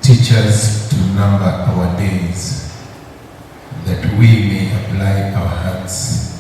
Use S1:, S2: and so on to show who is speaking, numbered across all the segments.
S1: Teach us to number our days, that we may apply our hearts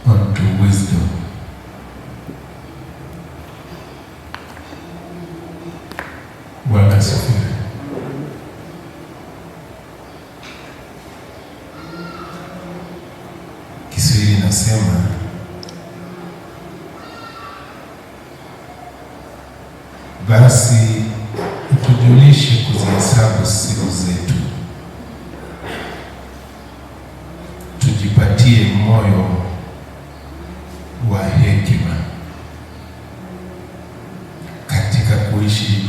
S1: unto wisdom. Bwana asifiwe. Kiswahili nasema basi utujulishe kuzihesabu siku zetu, tujipatie moyo wa hekima katika kuishi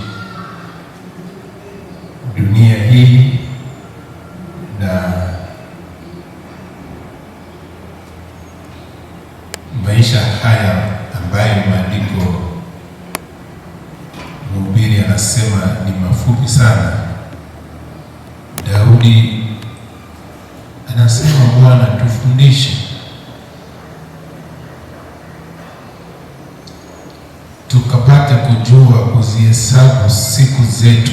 S1: dunia hii na maisha haya ambayo maandiko, Mhubiri anasema ni mafupi sana. Daudi anasema, Bwana tufundishe tukapata kujua kuzihesabu siku zetu,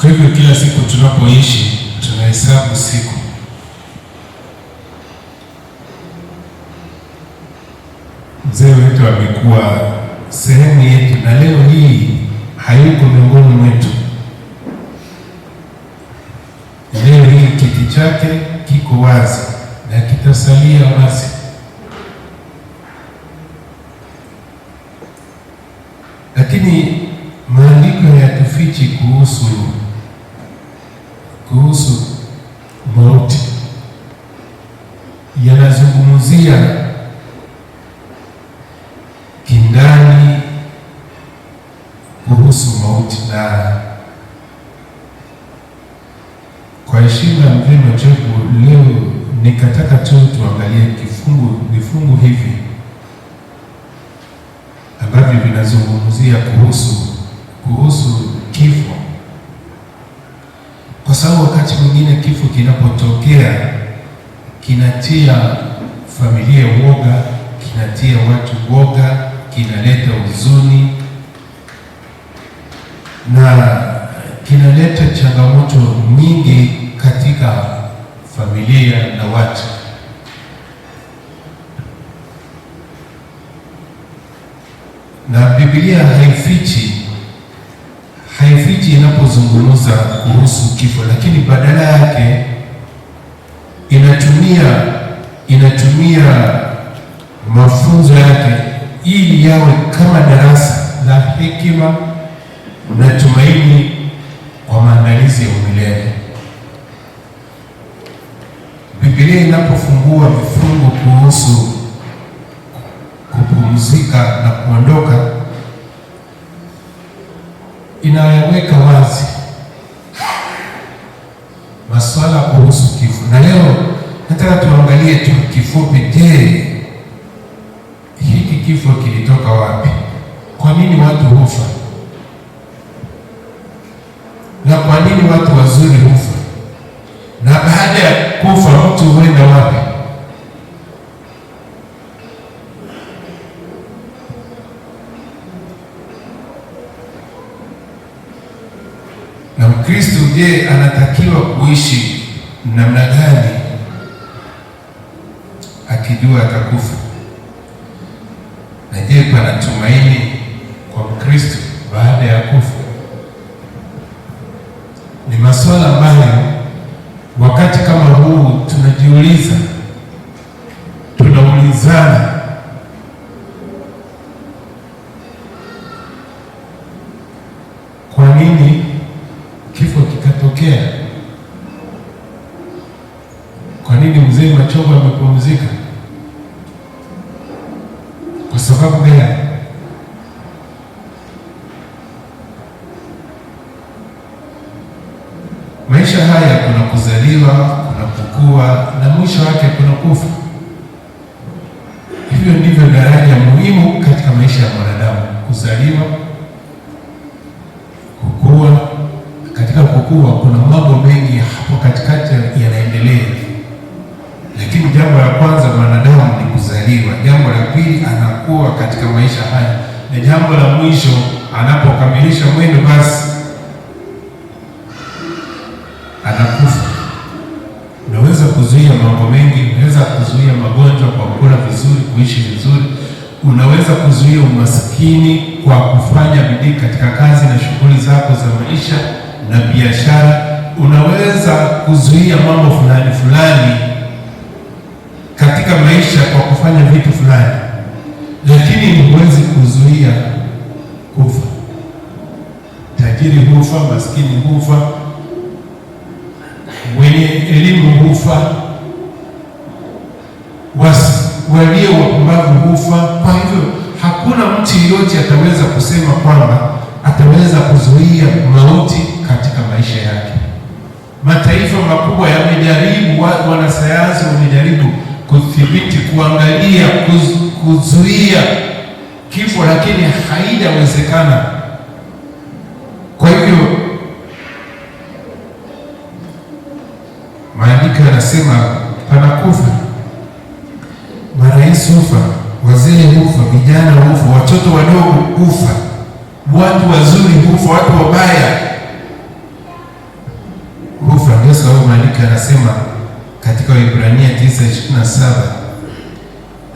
S1: kwa hivyo kila siku tunapoishi tunahesabu siku. Mzee wetu amekuwa sehemu yetu na leo hii hayuko miongoni mwetu. Leo hii kiti chake kiko wazi na kitasalia wazi. Lakini maandiko hayatufichi kuhusu mauti. Yanazungumzia kindani kuhusu mauti, na kwa heshima ya Mzee Machogu leo nikataka tu tuangalie vifungu hivi ambavyo vinazungumzia kuhusu kifo, kwa sababu wakati mwingine kifo kinapotokea kinatia familia woga, kinatia watu woga, kinaleta huzuni na kinaleta changamoto nyingi katika familia na watu. Na Biblia haifichi inapozungumza kuhusu kifo, lakini badala yake inatumia mafunzo yake ili yawe kama darasa la hekima na tumaini kwa maandalizi ya umilele. Biblia inapofungua vifungu kuhusu kupumzika na kuondoka, inaweka wazi masuala kuhusu kifo. Na leo nataka tuangalie tu kifupi, je, hiki kifo kilitoka wapi? Kwa nini watu hufa? Na kwa nini watu wazuri hufa? Na baada ya kufa mtu huenda wapi? Na Mkristo je, anatakiwa kuishi namna gani akijua atakufa? Na je, pana tumaini kwa Mkristo baada ya kufa? Ni masuala ambayo wakati kama huu tunajiuliza, tunaulizana. Kwa nini kifo kikatokea? Kwa nini Mzee Machogu amepumzika? Kwa sababu gani? Maisha haya kuna kuzaliwa, kuna kukua na mwisho wake kuna kufa. Hivyo ndivyo daraja muhimu katika maisha ya mwanadamu: kuzaliwa, kukua, kuna mambo mengi hapo katikati yanaendelea. Lakini jambo la kwanza mwanadamu ni kuzaliwa. Jambo la pili anakuwa katika maisha haya, na jambo la mwisho anapokamilisha mwendo basi anakufa. Unaweza kuzuia mambo mengi, unaweza kuzuia magonjwa kwa kula vizuri, kuishi vizuri. Unaweza kuzuia umaskini kwa kufanya bidii katika kazi na shughuli zako za maisha na biashara. Unaweza kuzuia mambo fulani fulani katika maisha kwa kufanya vitu fulani, lakini huwezi kuzuia kufa. Tajiri hufa, maskini hufa, wenye elimu hufa, walio wapumbavu hufa. Kwa hivyo hakuna mtu yeyote ataweza kusema kwamba ataweza kuzuia mauti katika maisha yake. Mataifa makubwa yamejaribu, wanasayansi wamejaribu kudhibiti, kuangalia, kuzuia kifo, lakini haijawezekana. Kwa hivyo maandiko yanasema panakufa, marais hufa, wazee hufa, vijana hufa, watoto wadogo hufa, watu wazuri hufa, watu wabaya hufa. Ndio sababu maandiko yanasema katika Waebrania 9:27,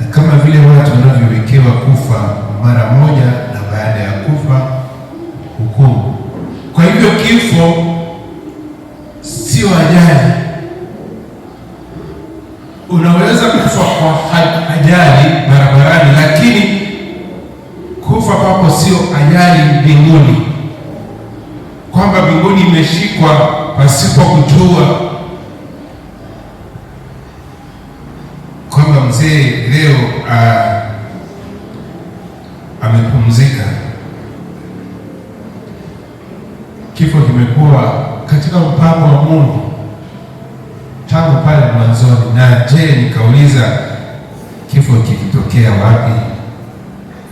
S1: na kama vile watu wanavyowekewa kufa mara moja, na baada ya kufa hukumu. Kwa hivyo kifo sio ajali. Unaweza kufa kwa ajali barabarani, lakini kufa kwako sio ajali mbinguni, kwamba mbinguni imeshikwa pasipo kujua kwamba mzee leo amepumzika. Kifo kimekuwa katika mpango wa Mungu tangu pale mwanzoni. Na je, nikauliza kifo kilitokea wapi?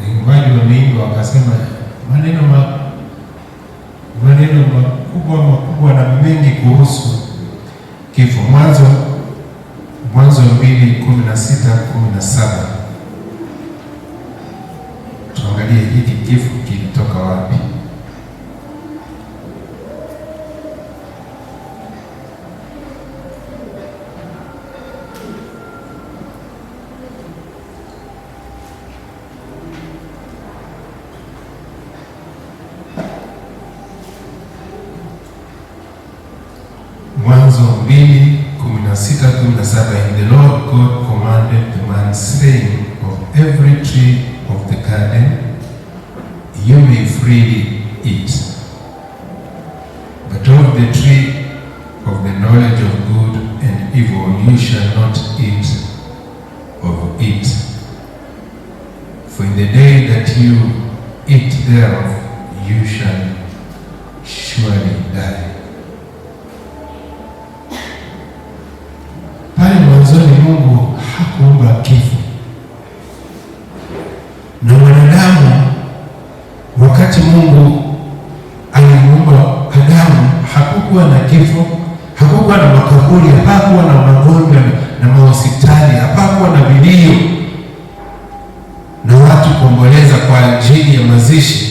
S1: Waimbaji wameimba wakasema maneno makubwa na mengi kuhusu kifo. Mwanzo 2:16-17. Tuangalie hiki kifo kilitoka wapi. Mwanzo 2:16-17. And the Lord God commanded the man, saying, of every tree of the garden you may freely eat, but of the tree of the knowledge of good and evil you shall not eat of it. For in the day that you eat thereof you shall surely die. Pale mwanzoni Mungu hakuumba kifo, na mwanadamu wakati Mungu alimuumba Adamu hakukuwa na kifo, hakukuwa na makaburi, hapakuwa na magonjwa na mahospitali, hapakuwa na vilio na watu kuomboleza kwa ajili ya mazishi.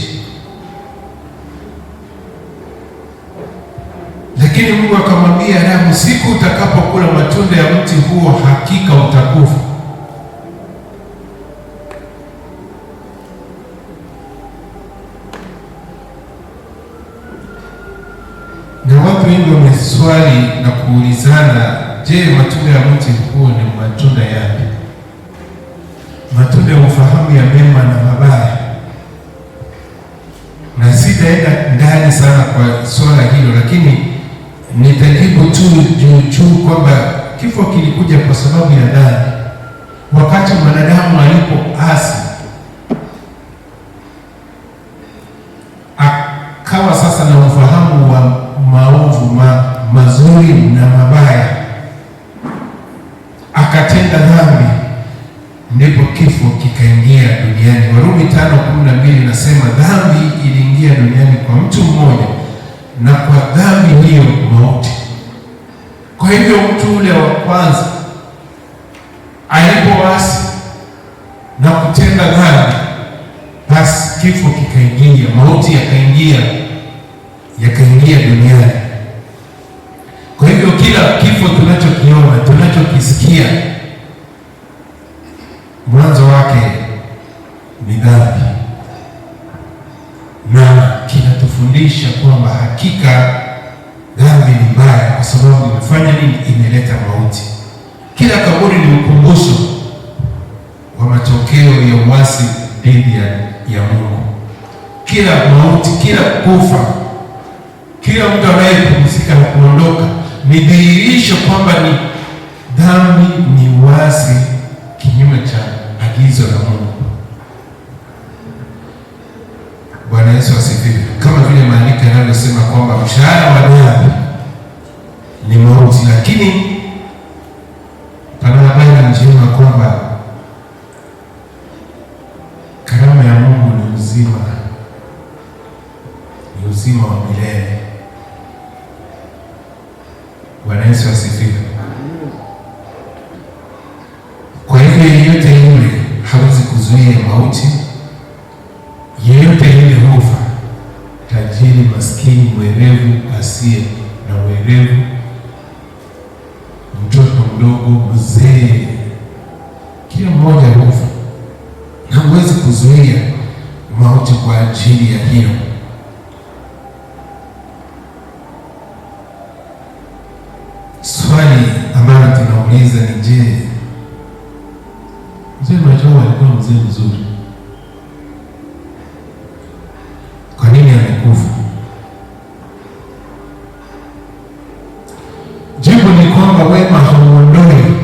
S1: Lakini Mungu akamwambia Adamu, siku utakapokula matunda ya mti huo hakika utakufa. Na watu wengi wameswali na kuulizana, je, matunda ya mti huo ni matunda yapi? Matunda ya ufahamu ya mema na mabaya. Na sitaenda ndani sana kwa swala hilo, lakini nitajibu tu juu kwamba kifo kilikuja kwa sababu ya dhambi. Wakati mwanadamu alipoasi, akawa sasa na ufahamu wa maovu, mazuri na mabaya, akatenda dhambi, ndipo kifo kikaingia duniani. Warumi 5:12 nasema dhambi iliingia duniani kwa mtu mmoja, na kwa dhambi hiyo mauti. Kwa hivyo mtu ule wa kwanza alipoasi na kutenda dhambi, basi kifo kikaingia, mauti yakaingia duniani. Kwa hivyo kila kifo tunachokiona, tunachokisikia, mwanzo wake ni dhambi, na kinatufundisha kwamba hakika dhambi ni mbaya, kwa sababu imefanya nini? Imeleta mauti. Kila kaburi ni ukumbusho wa matokeo ya uasi dhidi ya Mungu. Kila mauti, kila kufa, kila mtu anayepumzika na kuondoka ni dhihirisho kwamba ni dhambi, ni uasi kinyume cha agizo la Mungu. Bwana Yesu asifiwe. Kama vile maandiko yanavyosema kwamba mshahara wa dhambi ni mauti, lakini pana habari njema kwamba karama ya Mungu ni uzima wa milele. Bwana Yesu asifiwe. Kwa hivyo yeyote yule hawezi kuzuia mauti, yeyote yule hufa, tajiri, maskini, mwerevu, asiye na mwerevu, mtoto mdogo, mzee, kila mmoja hufa, na huwezi kuzuia mauti kwa ajili ya hiyo. Swali ambalo tunauliza ni je, Mzee Majoa alikuwa mzee mzuri, kwa nini amekufa? Jibu ni kwamba wema hauondoi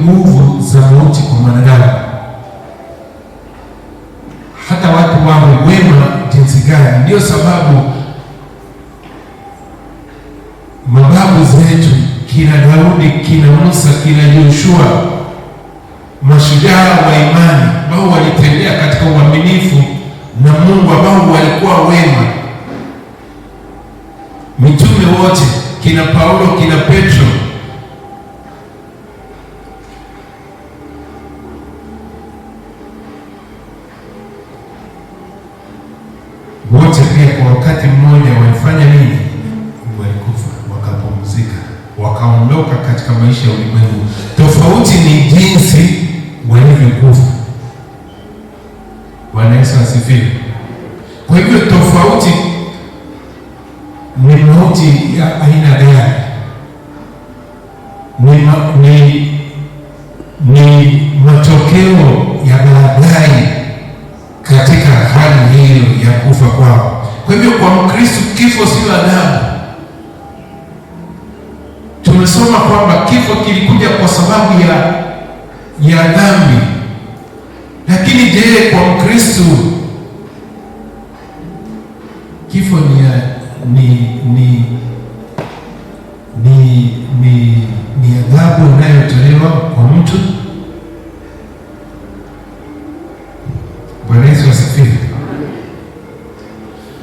S1: nguvu za mauti kwa mwanadamu. Hata watu wawe wema jinsi gani. Ndio sababu mababu zetu, kina Daudi, kina Musa, kina Yoshua, mashujaa wa imani ambao walitembea katika uaminifu na Mungu, ambao walikuwa wema, mitume wote, kina Paulo, kina Petro, wote pia kwa wakati mmoja walifanya nini? Walikufa, wakapumzika, wakaondoka katika maisha ya ulimwengu. Tofauti ni jinsi walivyokufa. Bwana Yesu asifiwe. Kwa hivyo tofauti ni mauti ya aina gani? Ni matokeo ya baadaye katika hali hiyo ya kufa kwao. Kwa hivyo kwa Mkristo kifo sio adhabu. Tumesoma kwamba kifo kilikuja kwa sababu ya dhambi, lakini je, kwa Mkristo kifo ni adhabu inayotolewa kwa mtu? Bwana Yesu asifiwe.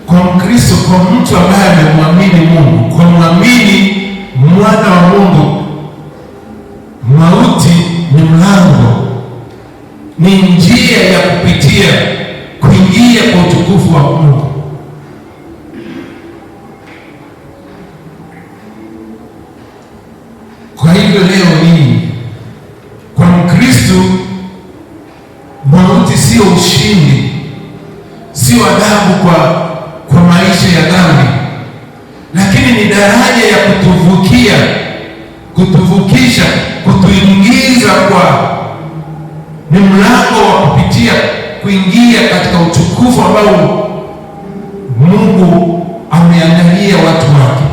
S1: Kwa Mkristo, kwa mtu ambaye amemwamini Mungu, kwa mwamini mwana wa Mungu, mauti ni mlango, ni njia ya kupitia kuingia kwa utukufu wa Mungu. Kwa hivyo leo hii kwa Mkristo, mauti sio ushindi, sio adhabu kwa maisha ya dhambi, lakini ni daraja ya kutuvukisha, kutuingiza ni mlango wa kupitia kuingia katika utukufu ambao Mungu ameandalia watu wake.